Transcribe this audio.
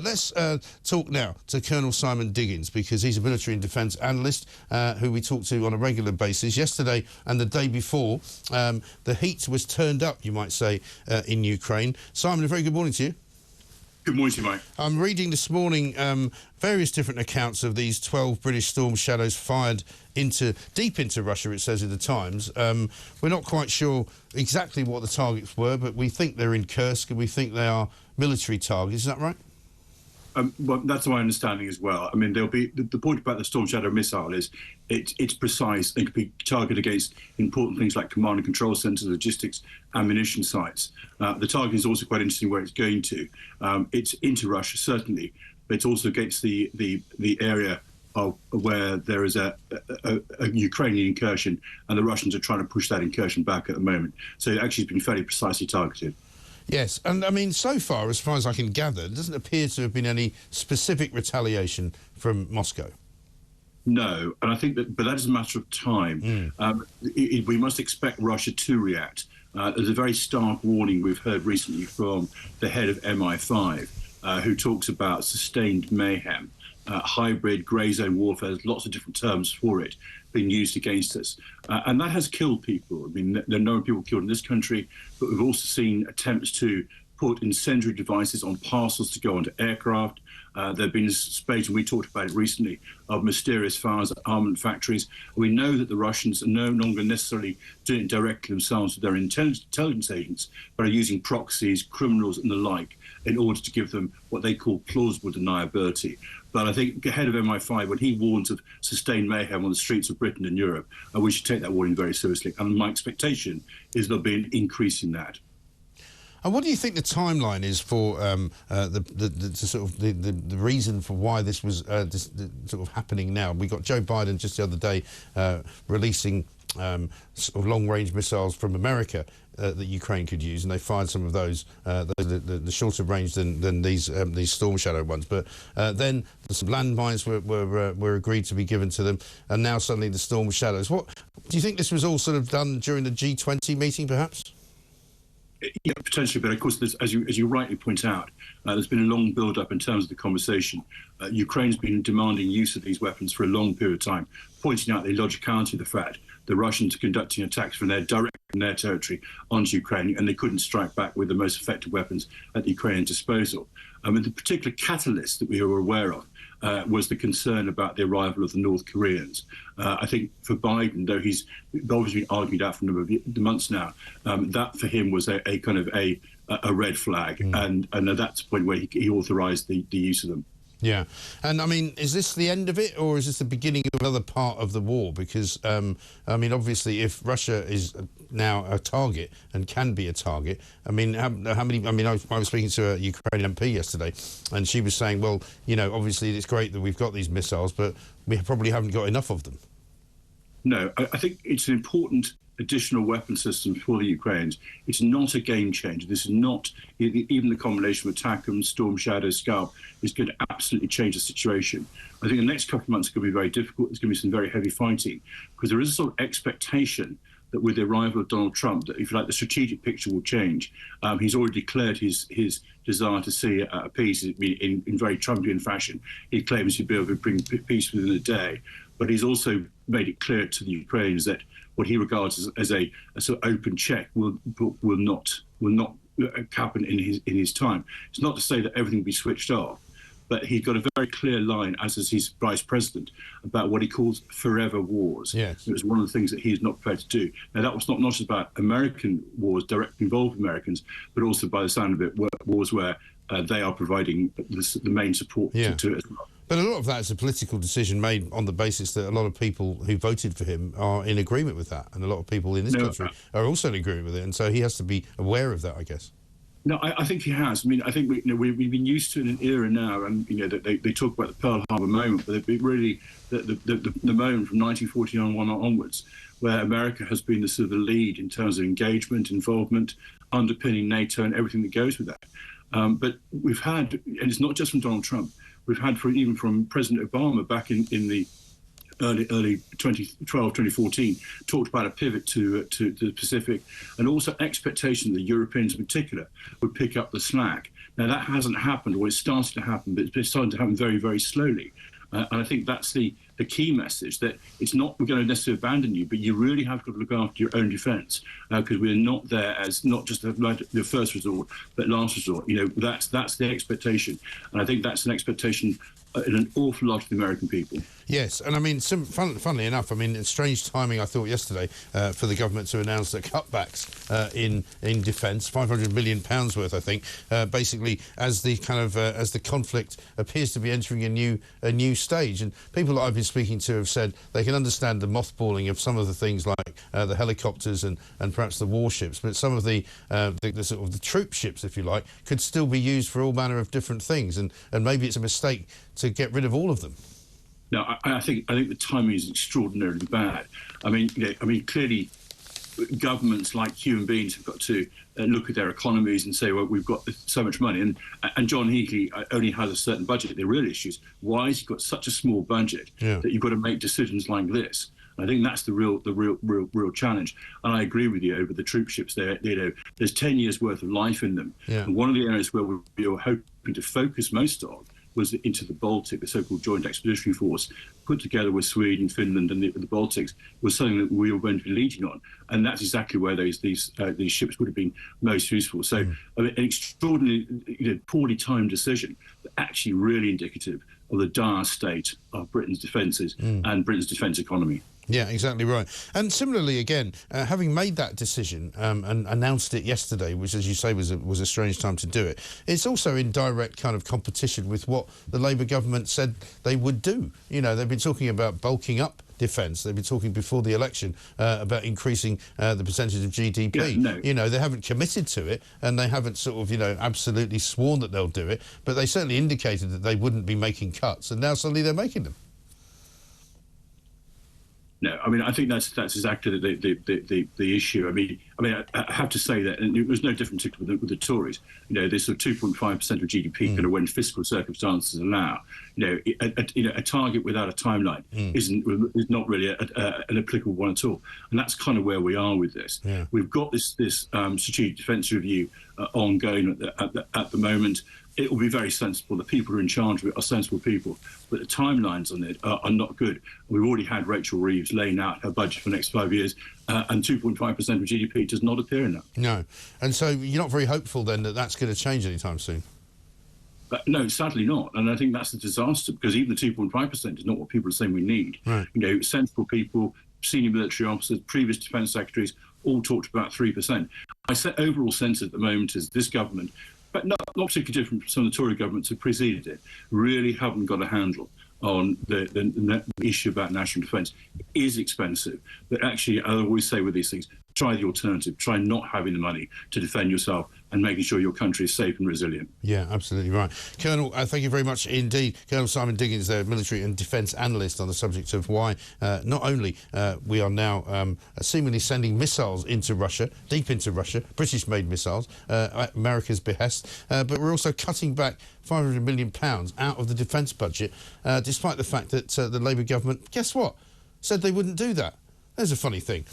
Let's talk now to Colonel Simon Diggins, because he's a military and defence analyst who we talk to on a regular basis. Yesterday and the day before, the heat was turned up, you might say, in Ukraine. Simon, a very good morning to you. Good morning to you, Mike. I'm reading this morning various different accounts of these 12 British Storm Shadows fired deep into Russia, it says in the Times. We're not quite sure exactly what the targets were, but we think they're in Kursk and we think they are military targets. Is that right? Well, that's my understanding as well. I mean, there'll be the point about the Storm Shadow missile is it's precise. It can be targeted against important things like command and control centres, logistics, ammunition sites. The target is also quite interesting where it's going to. It's into Russia, certainly, but it's also against the area of where there is a Ukrainian incursion, and the Russians are trying to push that incursion back at the moment. So it actually has been fairly precisely targeted. Yes, and I mean, so far as I can gather, there doesn't appear to have been any specific retaliation from Moscow. No, and I think but that is a matter of time. We must expect Russia to react. There's a very stark warning we've heard recently from the head of MI5, who talks about sustained mayhem, hybrid grey zone warfare. There's lots of different terms for it being used against us. And that has killed people. I mean, there are no people killed in this country, but we've also seen attempts to put incendiary devices on parcels to go onto aircraft. There have been a spate, and we talked about it recently, of mysterious fires at armament factories. We know that the Russians are no longer necessarily doing it directly themselves with their intelligence agents, but are using proxies, criminals and the like in order to give them what they call plausible deniability. But I think the head of MI5, when he warns of sustained mayhem on the streets of Britain and Europe, we should take that warning very seriously. And my expectation is there'll be an increase in that. And what do you think the timeline is for the reason for why this was sort of happening now? We got Joe Biden just the other day releasing sort of long-range missiles from America that Ukraine could use, and they fired some of those, the shorter range than these Storm Shadow ones. But then some landmines were agreed to be given to them, and now suddenly the Storm Shadows. What do you think? This was all sort of done during the G20 meeting, perhaps? Yeah, potentially, but of course, as you rightly point out, there's been a long build-up in terms of the conversation. Ukraine's been demanding use of these weapons for a long period of time, pointing out the illogicality of the fact the Russians are conducting attacks from their territory onto Ukraine, and they couldn't strike back with the most effective weapons at the Ukrainian disposal. I mean, the particular catalyst that we were aware of was the concern about the arrival of the North Koreans. I think for Biden, though he's obviously argued out for a number of months now, that for him was a kind of a red flag, and that's the point where he authorised the use of them. Yeah, and I mean, is this the end of it, or is this the beginning of another part of the war? Because, I mean, obviously, if Russia is now a target and can be a target, I mean, how many? I mean, I was speaking to a Ukrainian MP yesterday, and she was saying, well, you know, obviously it's great that we've got these missiles, but we probably haven't got enough of them. No, I think it's an important additional weapon system for the Ukrainians. It's not a game changer. This is not, even the combination of ATACMS, Storm Shadow, Scalp is going to absolutely change the situation. I think the next couple of months are going to be very difficult. There's going to be some very heavy fighting, because there is a sort of expectation that with the arrival of Donald Trump, that if you like, the strategic picture will change. He's already declared his desire to see a peace in very Trumpian fashion. He claims he'd be able to bring peace within a day, but he's also made it clear to the Ukrainians that what he regards as a sort of open check will not happen in his time. It's not to say that everything will be switched off, but he's got a very clear line, as is his vice president, about what he calls forever wars. Yes. It was one of the things that he's not prepared to do. Now, that was not just about American wars directly involved Americans, but also, by the sound of it, wars where they are providing the main support to it as well. But a lot of that is a political decision made on the basis that a lot of people who voted for him are in agreement with that, and a lot of people in this country are also in agreement with it, and so he has to be aware of that, I guess. No, I think he has. I mean, I think we've been used to an era now, and that they talk about the Pearl Harbor moment, but it really the moment from 1949 onwards, where America has been the sort of the lead in terms of engagement, involvement, underpinning NATO, and everything that goes with that. But we've had, and it's not just from Donald Trump, we've had even from President Obama back in the early 2012, 2014, talked about a pivot to the Pacific, and also expectation that Europeans in particular would pick up the slack. Now, that hasn't happened, or it's started to happen, but it's starting to happen very, very slowly. And I think that's the key message, that it's not we're going to necessarily abandon you, but you really have got to look after your own defence, because we're not there as not just the first resort, but last resort. That's the expectation. And I think that's an expectation in an awful lot of the American people. Yes, and I mean, funnily enough, I mean, it's strange timing, I thought, yesterday for the government to announce the cutbacks in defence, £500 million worth, I think, basically as the as the conflict appears to be entering a new stage. And people that I've been speaking to have said they can understand the mothballing of some of the things like the helicopters and perhaps the warships, but some of the sort of the troop ships, if you like, could still be used for all manner of different things, and maybe it's a mistake to get rid of all of them. No, I think the timing is extraordinarily bad. I mean, clearly, governments like human beings have got to look at their economies and say, well, we've got so much money, and John Healey only has a certain budget. The real issue is, why has he got such a small budget that you've got to make decisions like this? I think that's the real challenge. And I agree with you over the troop ships. There's 10 years worth of life in them. Yeah. And one of the areas where we were hoping to focus most on was into the Baltic, the so-called Joint Expeditionary Force, put together with Sweden, Finland, and the Baltics, was something that we were going to be leading on, and that's exactly where these ships would have been most useful. So, I mean, an extraordinarily poorly timed decision, but actually really indicative of the dire state of Britain's defences and Britain's defence economy. Yeah, exactly right. And similarly, again, having made that decision and announced it yesterday, which, as you say, was a strange time to do it, it's also in direct kind of competition with what the Labour government said they would do. They've been talking about bulking up defence. They've been talking before the election about increasing the percentage of GDP. Yeah, no. They haven't committed to it, and they haven't sort of, absolutely sworn that they'll do it, but they certainly indicated that they wouldn't be making cuts, and now suddenly they're making them. No, I mean, I think that's exactly the issue. I mean, I have to say that, and it was no different with the Tories. This sort of 2.5% of GDP, when fiscal circumstances allow. A target without a timeline is not really an applicable one at all. And that's kind of where we are with this. Yeah. We've got this strategic defence review ongoing at the moment. It will be very sensible. The people who are in charge of it are sensible people, but the timelines on it are not good. We've already had Rachel Reeves laying out her budget for the next 5 years, and 2.5% of GDP does not appear in that. No. And so you're not very hopeful then that that's going to change anytime soon? No, sadly not. And I think that's a disaster, because even the 2.5% is not what people are saying we need. Right. Sensible people, senior military officers, previous defence secretaries, all talked about 3%. My overall sense at the moment is this government, but not particularly different from some of the Tory governments who preceded it, really haven't got a handle on the issue about national defence. It is expensive, but actually, I always say with these things, try the alternative. Try not having the money to defend yourself and making sure your country is safe and resilient. Yeah, absolutely right. Colonel, thank you very much indeed. Colonel Simon Diggins, the military and defence analyst, on the subject of why not only we are now seemingly sending missiles into Russia, deep into Russia, British-made missiles, at America's behest, but we're also cutting back £500 million out of the defence budget, despite the fact that the Labour government, guess what, said they wouldn't do that. There's a funny thing.